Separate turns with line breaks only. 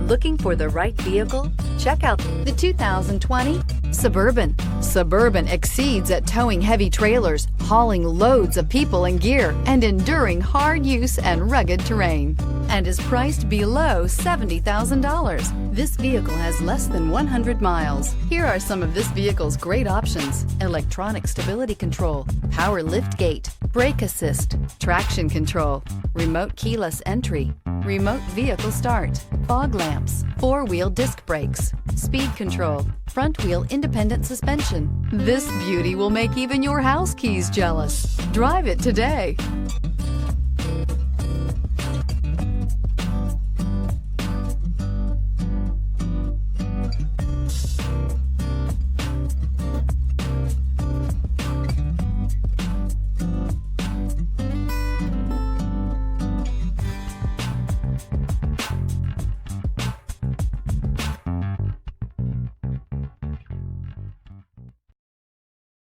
Looking for the right vehicle? Check out the 2020 Suburban. Suburban exceeds at towing heavy trailers, hauling loads of people and gear, and enduring hard use and rugged terrain, and is priced below $70,000. This vehicle has less than 100 miles. Here are some of this vehicle's great options: electronic stability control, power lift gate, brake assist, traction control, remote keyless entry, remote vehicle start, fog lamps, four-wheel disc brakes, speed control, front wheel independent suspension. This beauty will make even your house keys jealous. Drive it today.